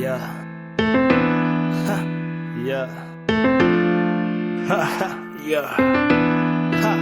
Ja. Ha. Ja. Ha. Ja. Ha.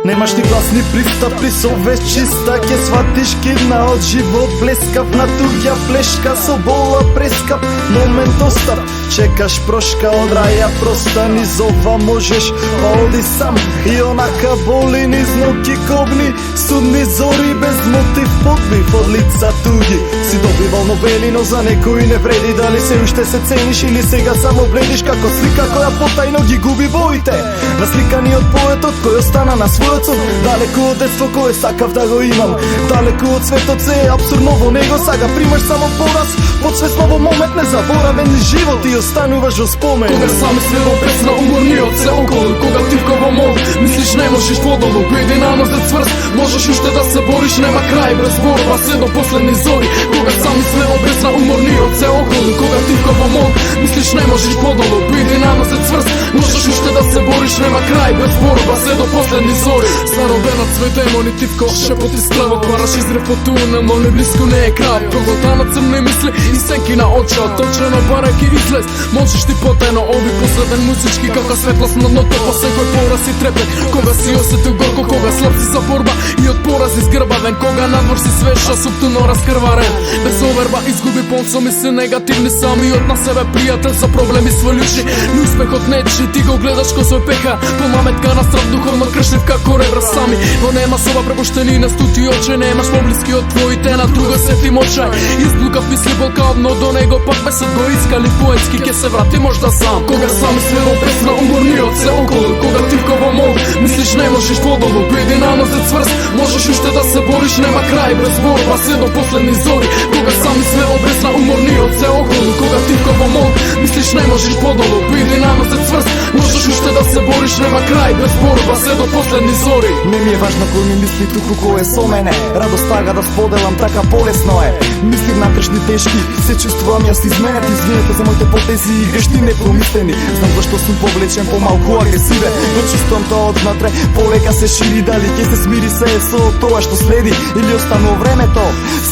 Немаш ни глас ни пристап, при совест чиста ке сватиш кидна од живот блескав на туѓа плешка со бола прескап момент остав, чекаш прошка од раја проста низ ова можеш, па оди сам и онака боли низ ноќи кобни судни зори без мотив подбив од лица туѓи си добивал нобели, но за некои не вреди дали се уште се цениш или сега само бледиш како слика која потајно ги губи боите насликани од поетот кој остана на својот сон, далеку од детство кое сакав да го имам, далеку од светот се е абсурдно во него сага примаш само пораз, подсвесно во момент незаборавен живот и остануваш во спомен. Кога сам сведо пресна уморниот се околу, кога тивко во мол, мислиш не можеш подолу, биди нанозет цврст, можеш уште да се бориш, нема крај без борба се до последни зори. Кога сам сведо пресна уморниот се околу, кога тивко во мол, мислиш не можеш подолу, биди нанозет цврст, можеш уште да се бориш, нема крај без борба се до последни зори. Заробена цвете мони тивко, шепоти стравот, параш изрев од тунел, но не близко не е крав. Проглотана црни мисли и сенки на очот, точено барајки излез, можеш ти потајно оби последен музички како светлост на дното, по секој пораз и трепет, кога си осетил горко, кога слаб си за борба и од пораз изгрбавен, кога надвор си свеша, суптуно раскрварен, без оверба изгуби понцо мисли негативни сами од на себе пријател за проблеми сволјучи, ни успехот нечи, ти го гледаш ко свој пеха, по маметка на страв духовно кршлив како ребра сами, но нема соба препуштени на стути оче, немаш поблиски од твоите на друга сети мочај, изблукав мисли болкавно до него, пак бесот го искали поетски, ке се врати можда сам. Кога сам сведо пресна уморниот се околу, кога тивко во мол, мислиш не можеш подолу, биди нанозет цврст, можеш уште да се бориш, нема крај без борба се до последни зори. Кога сам сведо пресна уморниот се околу, кога тивко во мол, мислиш не можеш подолу, биди нанозет цврст, можеш уште да се бориш, нема крај без борба се до последни зори. Не ми е важно кој ми мисли туку кој е со мене, радост тага да споделам така полесно е. Мисли внатрешни тешки, се чувствувам јас изменет, извинете за моите потези и грешни непромислени. Знам зашто сум повлечен помалку агресивен, но чувствам тоа од внатре, полека се шири, дали ќе се смири се со тоа што следи или останува времето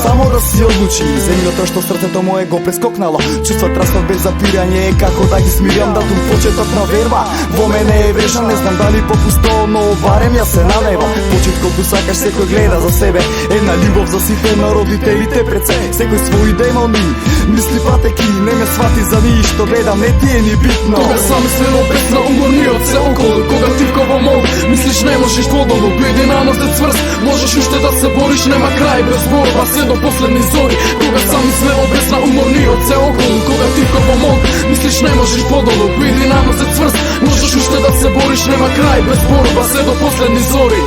само да си одлучи. Земјото што срцето мое го прескокнало, чувства траснат без запирање, е како да ги смирам, датум почеток на верба во мене е вежан, не знам дали попусто, но барем ја се надевам. Почет колку сакаш, секој гледа за себе, една љубов за сите на родителите пред се, секој своји демони, мисли патеки, не ме свати за ни што гледам, не ти е ни битно. Кога сам сведо пресна уморниот се околу, кога тивко во мол, мислиш не можеш подолу, биди нанозет цврст, можеш уште да се бориш, нема крај без борба се до последни зори. Кога сам сведо пресна уморниот се околу, кога тивко во мол, мислиш не можеш подолу, биди нанозет цврст, можеш уште да се бориш, нема крај без борба се до последни зори.